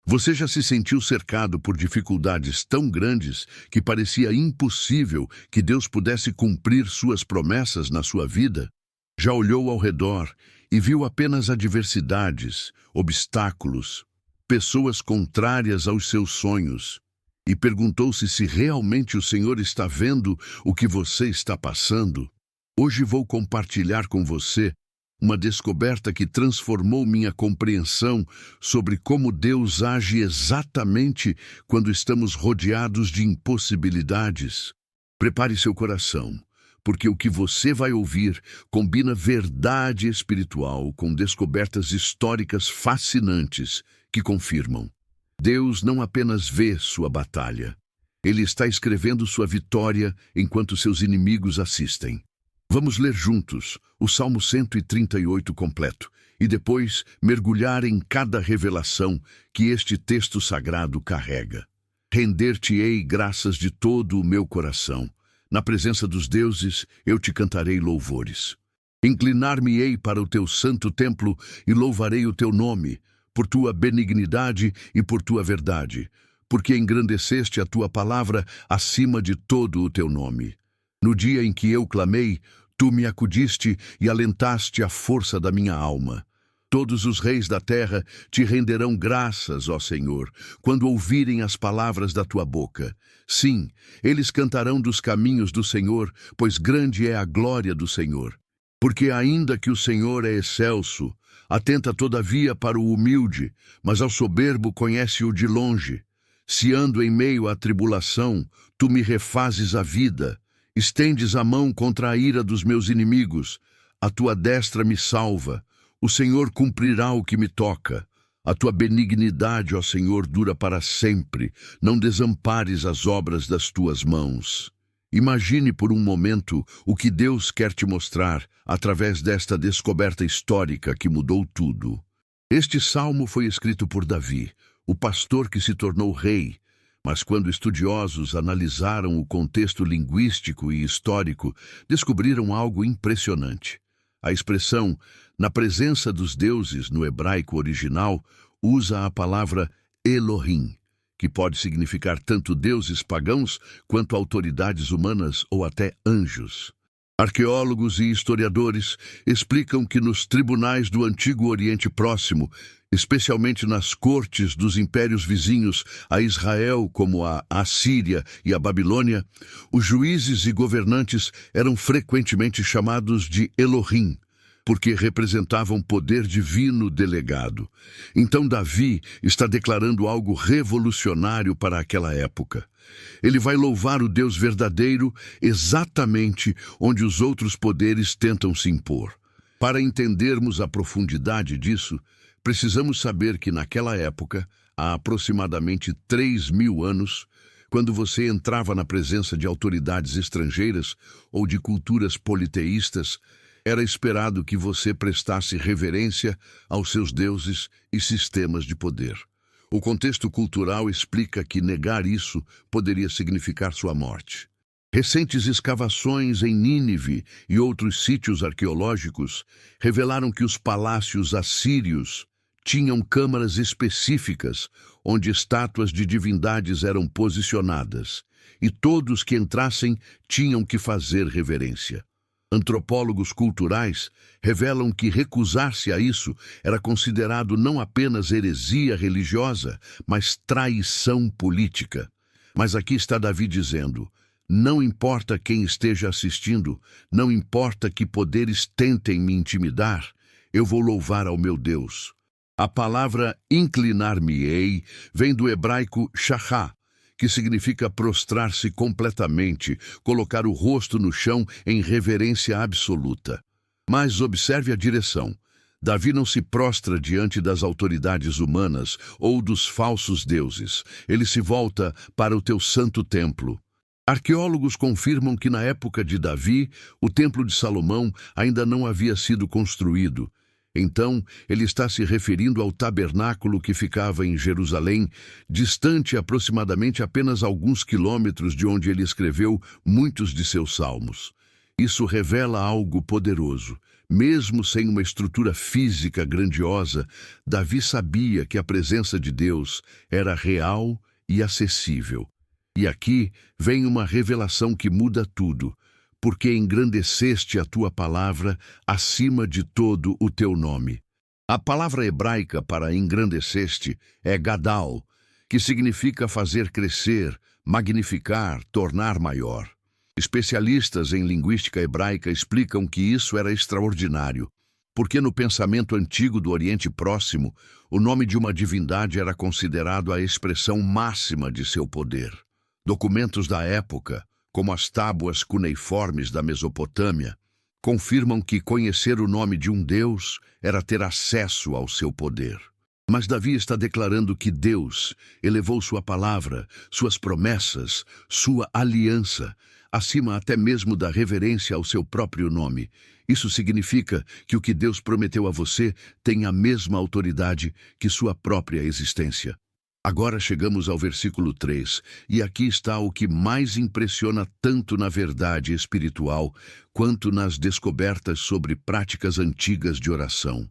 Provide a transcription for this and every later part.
Você já se sentiu cercado por dificuldades tão grandes que parecia impossível que Deus pudesse cumprir suas promessas na sua vida? Já olhou ao redor e viu apenas adversidades, obstáculos, pessoas contrárias aos seus sonhos, e perguntou-se se realmente o Senhor está vendo o que você está passando? Hoje vou compartilhar com você uma descoberta que transformou minha compreensão sobre como Deus age exatamente quando estamos rodeados de impossibilidades. Prepare seu coração, porque o que você vai ouvir combina verdade espiritual com descobertas históricas fascinantes que confirmam. Deus não apenas vê sua batalha, Ele está escrevendo sua vitória enquanto seus inimigos assistem. Vamos ler juntos o Salmo 138 completo e depois mergulhar em cada revelação que este texto sagrado carrega. Render-te-ei graças de todo o meu coração. Na presença dos deuses eu te cantarei louvores. Inclinar-me-ei para o teu santo templo e louvarei o teu nome, por tua benignidade e por tua verdade, porque engrandeceste a tua palavra acima de todo o teu nome. No dia em que eu clamei, tu me acudiste e alentaste a força da minha alma. Todos os reis da terra te renderão graças, ó Senhor, quando ouvirem as palavras da tua boca. Sim, eles cantarão dos caminhos do Senhor, pois grande é a glória do Senhor. Porque ainda que o Senhor é excelso, atenta todavia para o humilde, mas ao soberbo conhece-o de longe. Se ando em meio à tribulação, tu me refazes a vida. Estendes a mão contra a ira dos meus inimigos. A tua destra me salva. O Senhor cumprirá o que me toca. A tua benignidade, ó Senhor, dura para sempre. Não desampares as obras das tuas mãos. Imagine por um momento o que Deus quer te mostrar através desta descoberta histórica que mudou tudo. Este salmo foi escrito por Davi, o pastor que se tornou rei. Mas quando estudiosos analisaram o contexto linguístico e histórico, descobriram algo impressionante. A expressão "na presença dos deuses" no hebraico original usa a palavra Elohim, que pode significar tanto deuses pagãos quanto autoridades humanas ou até anjos. Arqueólogos e historiadores explicam que nos tribunais do Antigo Oriente Próximo, especialmente nas cortes dos impérios vizinhos a Israel, como a Assíria e a Babilônia, os juízes e governantes eram frequentemente chamados de Elohim, porque representavam poder divino delegado. Então Davi está declarando algo revolucionário para aquela época. Ele vai louvar o Deus verdadeiro exatamente onde os outros poderes tentam se impor. Para entendermos a profundidade disso, precisamos saber que naquela época, há aproximadamente 3.000 anos, quando você entrava na presença de autoridades estrangeiras ou de culturas politeístas, era esperado que você prestasse reverência aos seus deuses e sistemas de poder. O contexto cultural explica que negar isso poderia significar sua morte. Recentes escavações em Nínive e outros sítios arqueológicos revelaram que os palácios assírios tinham câmaras específicas onde estátuas de divindades eram posicionadas, e todos que entrassem tinham que fazer reverência. Antropólogos culturais revelam que recusar-se a isso era considerado não apenas heresia religiosa, mas traição política. Mas aqui está Davi dizendo: não importa quem esteja assistindo, não importa que poderes tentem me intimidar, eu vou louvar ao meu Deus. A palavra inclinar-me-ei vem do hebraico shachá, que significa prostrar-se completamente, colocar o rosto no chão em reverência absoluta. Mas observe a direção. Davi não se prostra diante das autoridades humanas ou dos falsos deuses. Ele se volta para o teu santo templo. Arqueólogos confirmam que na época de Davi, o Templo de Salomão ainda não havia sido construído. Então, ele está se referindo ao tabernáculo que ficava em Jerusalém, distante aproximadamente apenas alguns quilômetros de onde ele escreveu muitos de seus salmos. Isso revela algo poderoso. Mesmo sem uma estrutura física grandiosa, Davi sabia que a presença de Deus era real e acessível. E aqui vem uma revelação que muda tudo, porque engrandeceste a tua palavra acima de todo o teu nome. A palavra hebraica para engrandeceste é gadal, que significa fazer crescer, magnificar, tornar maior. Especialistas em linguística hebraica explicam que isso era extraordinário, porque no pensamento antigo do Oriente Próximo, o nome de uma divindade era considerado a expressão máxima de seu poder. Documentos da época, como as tábuas cuneiformes da Mesopotâmia, confirmam que conhecer o nome de um Deus era ter acesso ao seu poder. Mas Davi está declarando que Deus elevou sua palavra, suas promessas, sua aliança, acima até mesmo da reverência ao seu próprio nome. Isso significa que o que Deus prometeu a você tem a mesma autoridade que sua própria existência. Agora chegamos ao versículo 3, e aqui está o que mais impressiona tanto na verdade espiritual, quanto nas descobertas sobre práticas antigas de oração.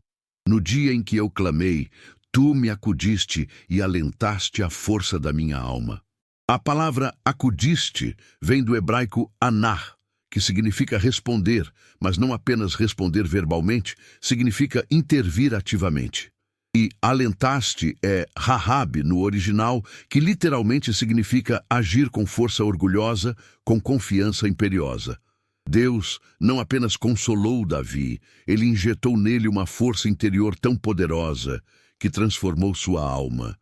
No dia em que eu clamei, tu me acudiste e alentaste a força da minha alma. A palavra acudiste vem do hebraico anar, que significa responder, mas não apenas responder verbalmente, significa intervir ativamente. E alentaste é rahab no original, que literalmente significa agir com força orgulhosa, com confiança imperiosa. Deus não apenas consolou Davi, ele injetou nele uma força interior tão poderosa que transformou sua alma.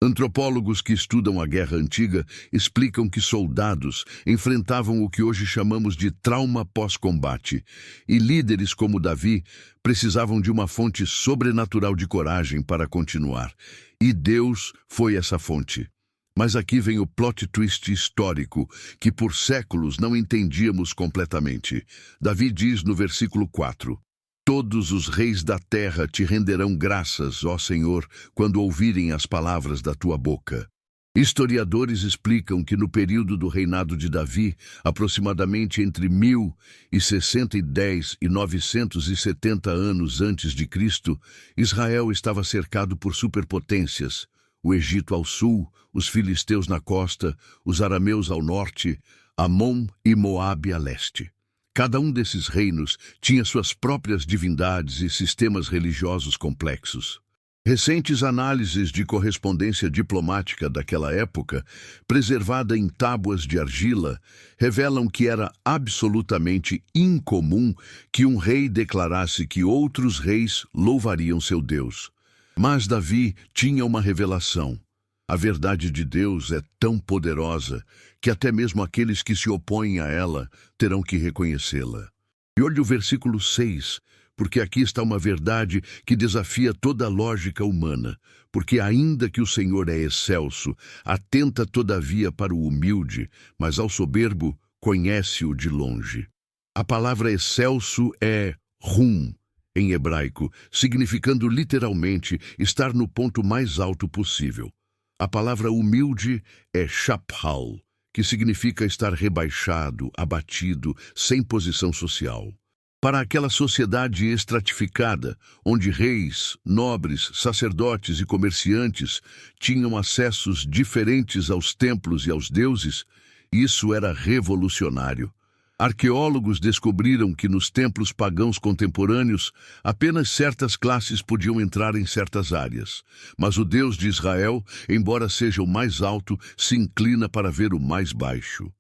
Antropólogos que estudam a guerra antiga explicam que soldados enfrentavam o que hoje chamamos de trauma pós-combate, e líderes como Davi precisavam de uma fonte sobrenatural de coragem para continuar. E Deus foi essa fonte. Mas aqui vem o plot twist histórico, que por séculos não entendíamos completamente. Davi diz no versículo 4, todos os reis da terra te renderão graças, ó Senhor, quando ouvirem as palavras da tua boca. Historiadores explicam que no período do reinado de Davi, aproximadamente entre 1010 e 970 anos antes de Cristo, Israel estava cercado por superpotências, o Egito ao sul, os filisteus na costa, os arameus ao norte, Amon e Moabe a leste. Cada um desses reinos tinha suas próprias divindades e sistemas religiosos complexos. Recentes análises de correspondência diplomática daquela época, preservada em tábuas de argila, revelam que era absolutamente incomum que um rei declarasse que outros reis louvariam seu Deus. Mas Davi tinha uma revelação. A verdade de Deus é tão poderosa que até mesmo aqueles que se opõem a ela terão que reconhecê-la. E olhe o versículo 6, porque aqui está uma verdade que desafia toda a lógica humana, porque ainda que o Senhor é excelso, atenta todavia para o humilde, mas ao soberbo conhece-o de longe. A palavra excelso é rum, em hebraico, significando literalmente estar no ponto mais alto possível. A palavra humilde é shaphal, que significa estar rebaixado, abatido, sem posição social. Para aquela sociedade estratificada, onde reis, nobres, sacerdotes e comerciantes tinham acessos diferentes aos templos e aos deuses, isso era revolucionário. Arqueólogos descobriram que nos templos pagãos contemporâneos, apenas certas classes podiam entrar em certas áreas. Mas o Deus de Israel, embora seja o mais alto, se inclina para ver o mais baixo.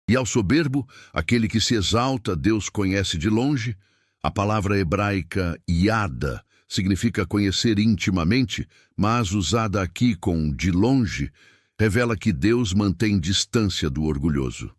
E ao soberbo, aquele que se exalta, Deus conhece de longe. A palavra hebraica yada significa conhecer intimamente, mas usada aqui com de longe, revela que Deus mantém distância do orgulhoso.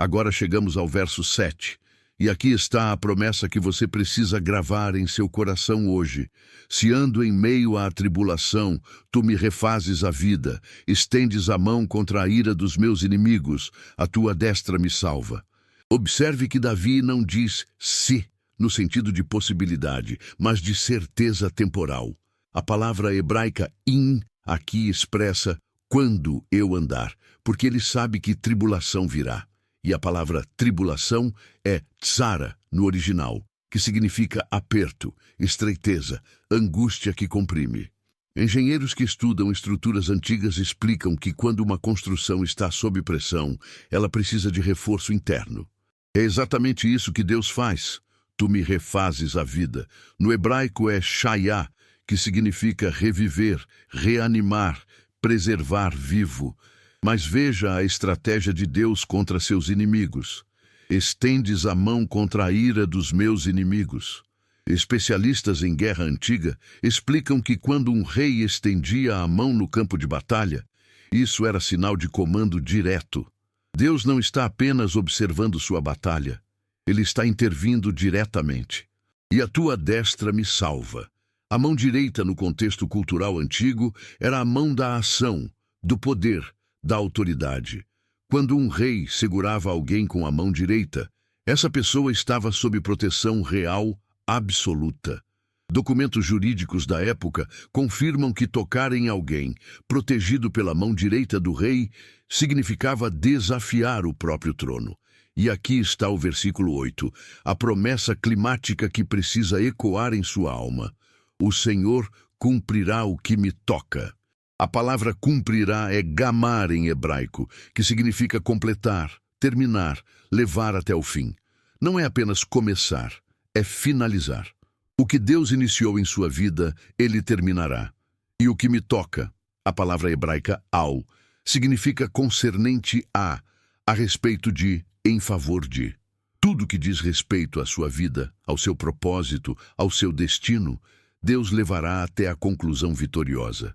Agora chegamos ao verso 7, e aqui está a promessa que você precisa gravar em seu coração hoje. Se ando em meio à tribulação, tu me refazes a vida, estendes a mão contra a ira dos meus inimigos, a tua destra me salva. Observe que Davi não diz se, no sentido de possibilidade, mas de certeza temporal. A palavra hebraica in aqui expressa quando eu andar, porque ele sabe que tribulação virá. e a palavra tribulação é tsara no original, que significa aperto, estreiteza, angústia que comprime. Engenheiros que estudam estruturas antigas explicam que quando uma construção está sob pressão, ela precisa de reforço interno. É exatamente isso que Deus faz. Tu me refazes a vida. No hebraico é shayá, que significa reviver, reanimar, preservar vivo. Mas veja a estratégia de Deus contra seus inimigos. Estendes a mão contra a ira dos meus inimigos. Especialistas em guerra antiga explicam que quando um rei estendia a mão no campo de batalha, isso era sinal de comando direto. Deus não está apenas observando sua batalha, Ele está intervindo diretamente. E a tua destra me salva. A mão direita, no contexto cultural antigo, era a mão da ação, do poder, da autoridade. Quando um rei segurava alguém com a mão direita, essa pessoa estava sob proteção real absoluta. Documentos jurídicos da época confirmam que tocar em alguém, protegido pela mão direita do rei, significava desafiar o próprio trono. E aqui está o versículo 8, a promessa climática que precisa ecoar em sua alma. O Senhor cumprirá o que me toca. A palavra cumprirá é gamar em hebraico, que significa completar, terminar, levar até o fim. Não é apenas começar, é finalizar. O que Deus iniciou em sua vida, Ele terminará. E o que me toca, a palavra hebraica ao, significa concernente a respeito de, em favor de. Tudo que diz respeito à sua vida, ao seu propósito, ao seu destino, Deus levará até a conclusão vitoriosa.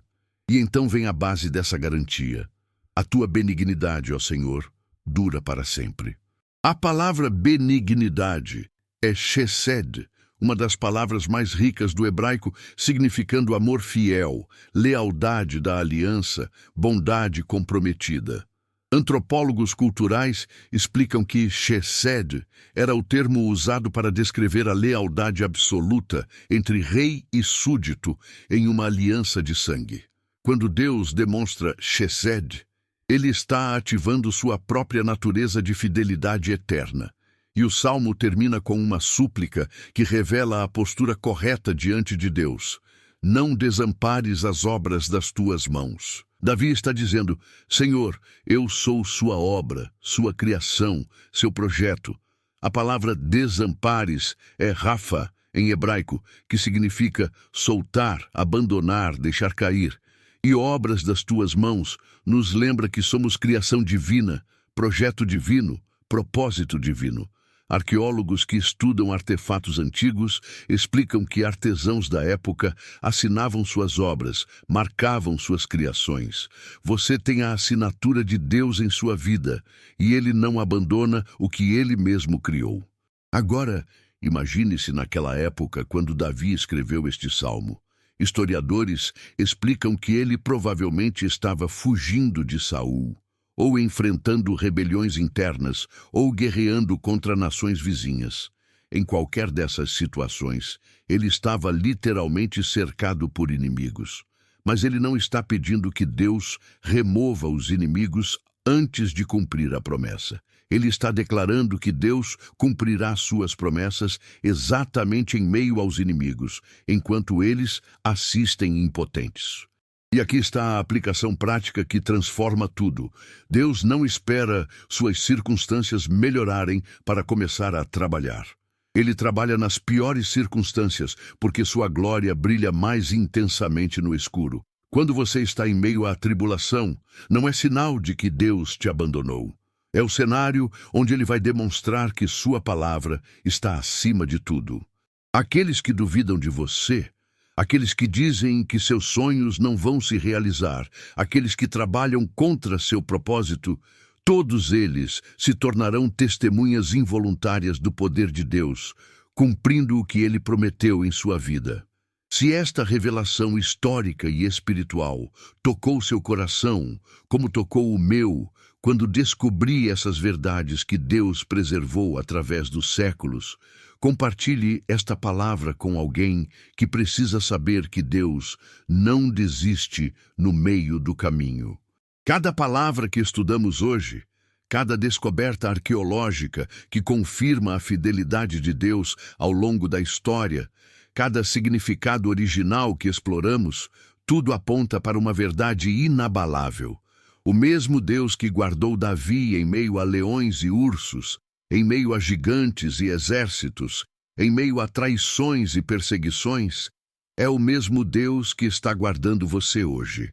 E então vem a base dessa garantia. A tua benignidade, ó Senhor, dura para sempre. A palavra benignidade é chesed, uma das palavras mais ricas do hebraico, significando amor fiel, lealdade da aliança, bondade comprometida. Antropólogos culturais explicam que chesed era o termo usado para descrever a lealdade absoluta entre rei e súdito em uma aliança de sangue. Quando Deus demonstra chesed, Ele está ativando sua própria natureza de fidelidade eterna. E o salmo termina com uma súplica que revela a postura correta diante de Deus. Não desampares as obras das tuas mãos. Davi está dizendo, Senhor, eu sou sua obra, sua criação, seu projeto. A palavra desampares é rafa, em hebraico, que significa soltar, abandonar, deixar cair. E obras das tuas mãos nos lembra que somos criação divina, projeto divino, propósito divino. Arqueólogos que estudam artefatos antigos explicam que artesãos da época assinavam suas obras, marcavam suas criações. Você tem a assinatura de Deus em sua vida, e Ele não abandona o que Ele mesmo criou. Agora, imagine-se naquela época quando Davi escreveu este salmo. Historiadores explicam que ele provavelmente estava fugindo de Saul, ou enfrentando rebeliões internas, ou guerreando contra nações vizinhas. Em qualquer dessas situações, ele estava literalmente cercado por inimigos. Mas ele não está pedindo que Deus remova os inimigos antes de cumprir a promessa. Ele está declarando que Deus cumprirá suas promessas exatamente em meio aos inimigos, enquanto eles assistem impotentes. E aqui está a aplicação prática que transforma tudo. Deus não espera suas circunstâncias melhorarem para começar a trabalhar. Ele trabalha nas piores circunstâncias, porque sua glória brilha mais intensamente no escuro. Quando você está em meio à tribulação, não é sinal de que Deus te abandonou. É o cenário onde ele vai demonstrar que sua palavra está acima de tudo. Aqueles que duvidam de você, aqueles que dizem que seus sonhos não vão se realizar, aqueles que trabalham contra seu propósito, todos eles se tornarão testemunhas involuntárias do poder de Deus, cumprindo o que ele prometeu em sua vida. Se esta revelação histórica e espiritual tocou seu coração, como tocou o meu, quando descobri essas verdades que Deus preservou através dos séculos, compartilhe esta palavra com alguém que precisa saber que Deus não desiste no meio do caminho. Cada palavra que estudamos hoje, cada descoberta arqueológica que confirma a fidelidade de Deus ao longo da história, cada significado original que exploramos, tudo aponta para uma verdade inabalável. O mesmo Deus que guardou Davi em meio a leões e ursos, em meio a gigantes e exércitos, em meio a traições e perseguições, é o mesmo Deus que está guardando você hoje.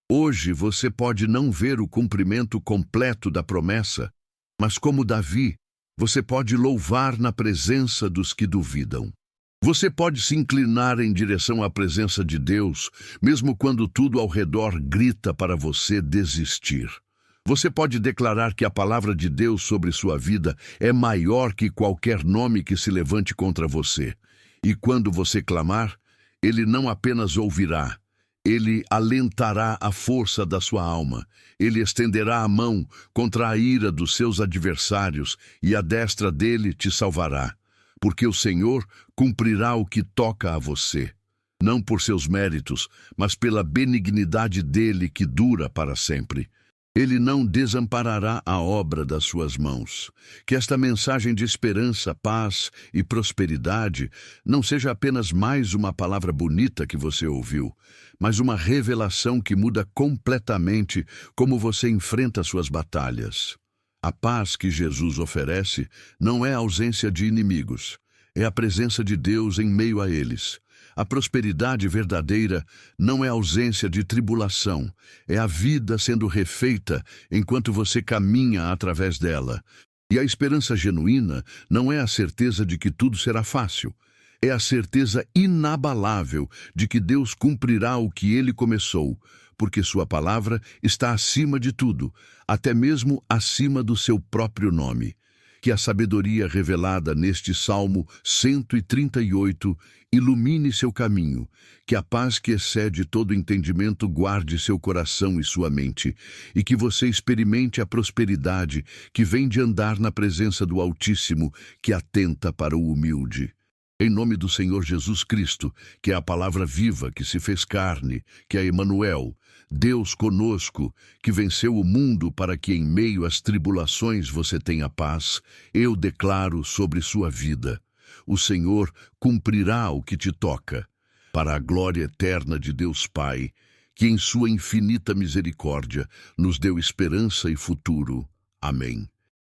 Hoje você pode não ver o cumprimento completo da promessa, mas como Davi, você pode louvar na presença dos que duvidam. Você pode se inclinar em direção à presença de Deus, mesmo quando tudo ao redor grita para você desistir. Você pode declarar que a palavra de Deus sobre sua vida é maior que qualquer nome que se levante contra você. E quando você clamar, Ele não apenas ouvirá, Ele alentará a força da sua alma. Ele estenderá a mão contra a ira dos seus adversários e a destra dele te salvará. Porque o Senhor cumprirá o que toca a você, não por seus méritos, mas pela benignidade dele que dura para sempre. Ele não desamparará a obra das suas mãos. Que esta mensagem de esperança, paz e prosperidade não seja apenas mais uma palavra bonita que você ouviu, mas uma revelação que muda completamente como você enfrenta suas batalhas. A paz que Jesus oferece não é a ausência de inimigos, é a presença de Deus em meio a eles. A prosperidade verdadeira não é a ausência de tribulação, é a vida sendo refeita enquanto você caminha através dela. E a esperança genuína não é a certeza de que tudo será fácil, é a certeza inabalável de que Deus cumprirá o que Ele começou, porque sua palavra está acima de tudo, até mesmo acima do seu próprio nome. Que a sabedoria revelada neste Salmo 138 ilumine seu caminho, que a paz que excede todo entendimento guarde seu coração e sua mente, e que você experimente a prosperidade que vem de andar na presença do Altíssimo, que atenta para o humilde. Em nome do Senhor Jesus Cristo, que é a palavra viva que se fez carne, que é Emanuel, Deus conosco, que venceu o mundo para que em meio às tribulações você tenha paz, eu declaro sobre sua vida: o Senhor cumprirá o que te toca, para a glória eterna de Deus Pai, que em sua infinita misericórdia nos deu esperança e futuro. Amém.